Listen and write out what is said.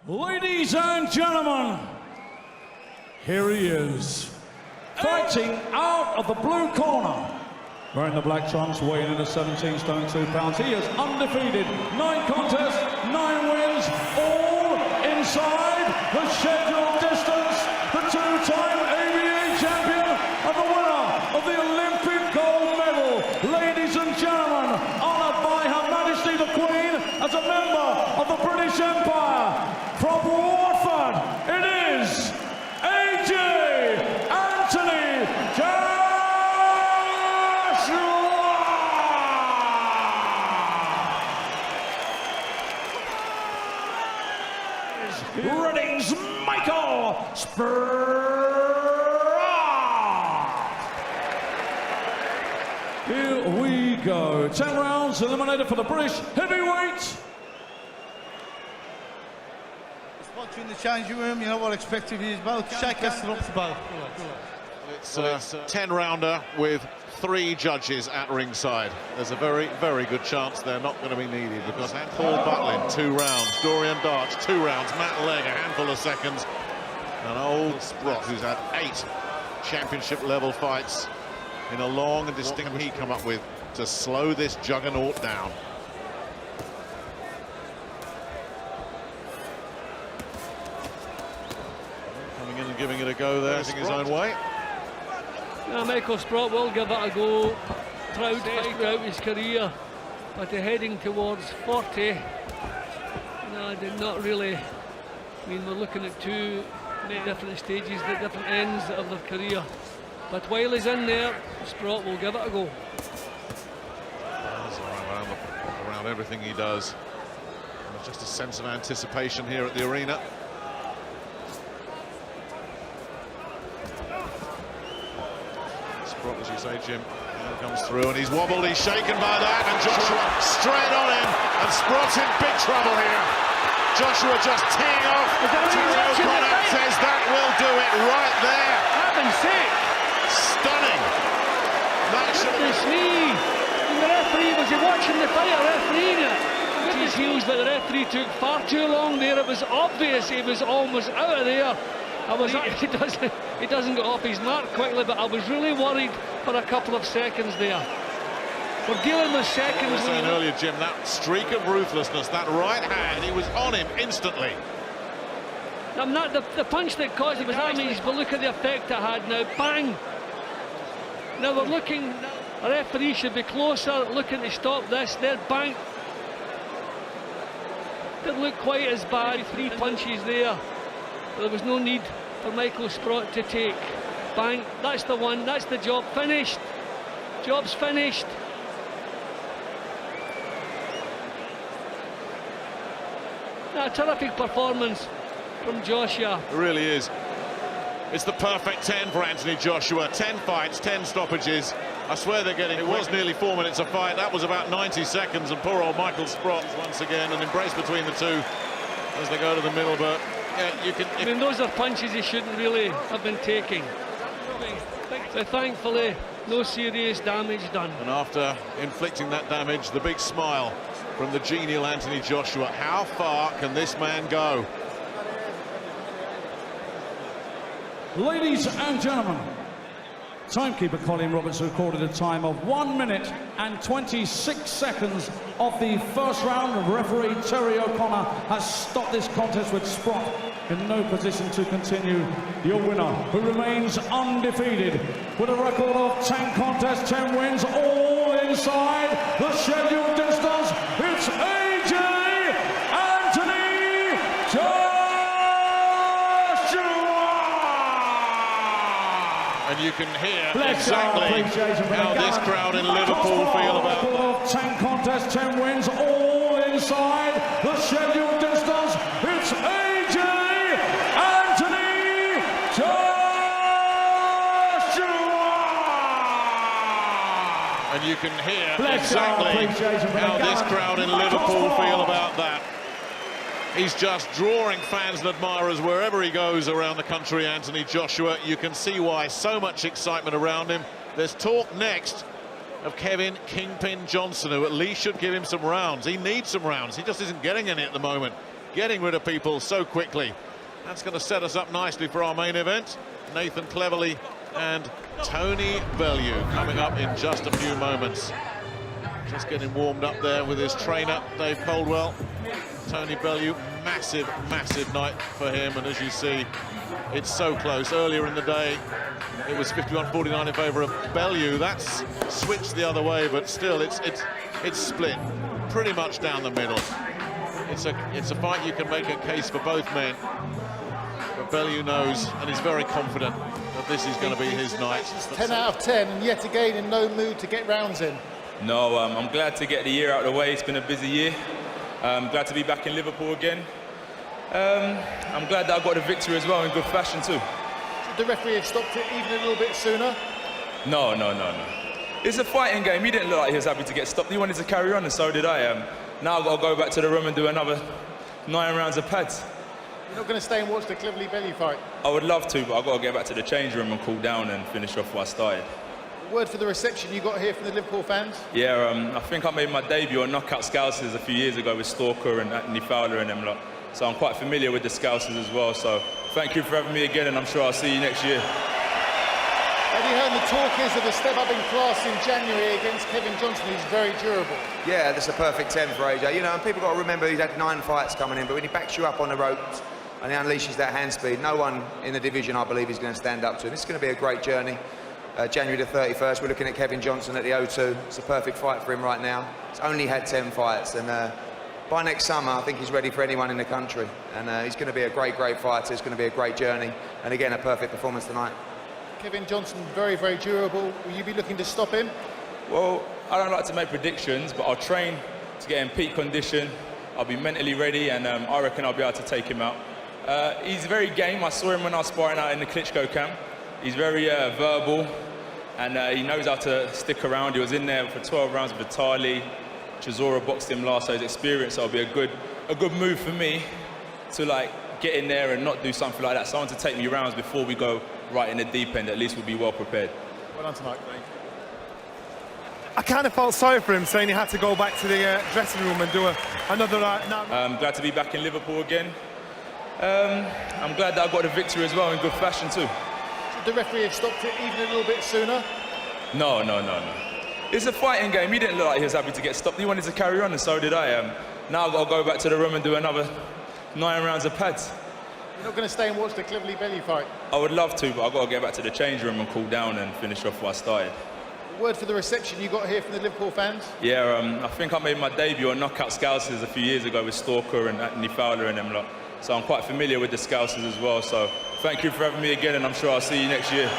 Ladies and gentlemen, here he is, fighting out of the blue corner. Wearing the black trunks, weighing in at 17 stone 2 pounds. He is undefeated, 9 contests, 9 wins, all inside the scheduled distance. The two-time ABA champion and the winner of the Olympic gold medal. Ladies and gentlemen, honoured by Her Majesty the Queen as a member of the British Empire. From Watford, it is AJ Anthony Joshua! Reading's Michael Sprott! Here we go. 10 rounds eliminated for the British heavyweight. In the changing room, you know what I expect of you as well. Shake us up the boat. It's a 10-rounder with 3 judges at ringside. There's a very, very good chance they're not going to be needed because Paul Butlin, 2 rounds, Dorian Darch, 2 rounds, Matt Legg, a handful of seconds, and old Sprott, who's had 8 championship-level fights in a long and distinct he come up with to slow this juggernaut down. And giving it a go there, his own way. Yeah, Michael Sprott will give it a go. Proud throughout his career, but heading towards 40. No, did not really. I mean, we're looking at 2 different stages, at different ends of their career. But while he's in there, Sprott will give it a go. Around everything he does. There's just a sense of anticipation here at the arena. Sprott, as you say, Jim, comes through and he's wobbled, he's shaken by that, and Joshua straight on him, and Sprott's in big trouble here. Joshua just teeing off. Conor says that will do it right there. Heaven's sake! Stunning. Goodness me! The referee, was he watching the fight or refereeing it? His heels, but the referee took far too long there. It was obvious he was almost out of there. He doesn't get off his mark quickly, but I was really worried for a couple of seconds there. We're dealing with seconds. I was saying earlier, Jim, that streak of ruthlessness, that right hand, he was on him instantly. I'm not the punch that caused it was damage, but look at the effect it had now. Bang! Now we're looking. A referee should be closer, looking to stop this. There, bang! Didn't look quite as bad. 3 punches there. There was no need for Michael Sprott to take. Bang, that's the one, that's the job finished. Job's finished. A terrific performance from Joshua. It really is. It's the perfect 10 for Anthony Joshua. 10 fights, 10 stoppages. I swear they're getting, it was nearly 4 minutes a fight. That was about 90 seconds, and poor old Michael Sprott once again, an embrace between the two as they go to the middle, but yeah, you can... I mean, those are punches he shouldn't really have been taking. So thankfully, no serious damage done. And after inflicting that damage, the big smile from the genial Anthony Joshua. How far can this man go? Ladies and gentlemen, timekeeper Colin Roberts recorded a time of 1 minute and 26 seconds of the first round. Referee Terry O'Connor has stopped this contest with Sprott in no position to continue. Your winner, who remains undefeated with a record of 10 contests, 10 wins, all inside the scheduled distance, it's AJ Anthony Joshua! And you can hear exactly how this crowd in Liverpool feel about that. 10 contests, 10 wins, all inside the scheduled distance. It's AJ Anthony Joshua! And you can hear exactly how this crowd in Liverpool feel about that. He's just drawing fans and admirers wherever he goes around the country, Anthony Joshua. You can see why so much excitement around him. There's talk next of Kevin Kingpin Johnson, who at least should give him some rounds. He needs some rounds. He just isn't getting any at the moment. getting rid of people so quickly. That's going to set us up nicely for our main event. Nathan Cleverly and Tony Bellew coming up in just a few moments. Just getting warmed up there with his trainer, Dave Coldwell. Tony Bellew, massive, massive night for him, and as you see, it's so close. Earlier in the day, it was 51-49 in favour of Bellew. That's switched the other way, but still, it's split pretty much down the middle. It's a fight you can make a case for both men, but Bellew knows and is very confident that this is going to be his night. 10 out of 10, and yet again in no mood to get rounds in. No, I'm glad to get the year out of the way. It's been a busy year. Glad to be back in Liverpool again. I'm glad that I got the victory as well in good fashion too. Should the referee have stopped it even a little bit sooner? No. It's a fighting game. He didn't look like he was happy to get stopped. He wanted to carry on, and so did I. Now I've got to go back to the room and do another 9 rounds of pads. You're not going to stay and watch the Cleverly Bellew fight? I would love to, but I've got to get back to the change room and cool down and finish off what I started. Word for the reception you got here from the Liverpool fans? Yeah, I think I made my debut on Knockout Scousers a few years ago with Stalker and Anthony Fowler and them lot. So I'm quite familiar with the Scousers as well. So thank you for having me again, and I'm sure I'll see you next year. Eddie Hearn, the talk is of a step up in class in January against Kevin Johnson, who's very durable. Yeah, that's a perfect 10 for AJ. You know, and people got to remember he's had 9 fights coming in, but when he backs you up on the ropes and he unleashes that hand speed, no one in the division, I believe, is going to stand up to him. It's going to be a great journey. January the 31st, we're looking at Kevin Johnson at the O2. It's a perfect fight for him right now. He's only had 10 fights, and by next summer, I think he's ready for anyone in the country. And he's going to be a great, great fighter. It's going to be a great journey. And again, a perfect performance tonight. Kevin Johnson, very, very durable. Will you be looking to stop him? Well, I don't like to make predictions, but I'll train to get in peak condition. I'll be mentally ready, and I reckon I'll be able to take him out. He's very game. I saw him when I was sparring out in the Klitschko camp. He's very verbal, and he knows how to stick around. He was in there for 12 rounds with Vitali. Chisora boxed him last, so his experience will be a good move for me to like get in there and not do something like that. Someone to take me rounds before we go right in the deep end. At least we'll be well prepared. Well done tonight. Thank you. I kind of felt sorry for him, saying he had to go back to the dressing room and do another. I'm glad to be back in Liverpool again. I'm glad that I got the victory as well in good fashion too. Should the referee have stopped it even a little bit sooner? No. It's a fighting game. He didn't look like he was happy to get stopped. He wanted to carry on, and so did I. Now I've got to go back to the room and do another 9 rounds of pads. You're not going to stay and watch the Cleverly Bellew fight? I would love to, but I've got to get back to the change room and cool down and finish off what I started. Word for the reception you got here from the Liverpool fans? Yeah, I think I made my debut on Knockout Scousers a few years ago with Stalker and Anthony Fowler and them lot. So I'm quite familiar with the Scousers as well. So thank you for having me again, and I'm sure I'll see you next year.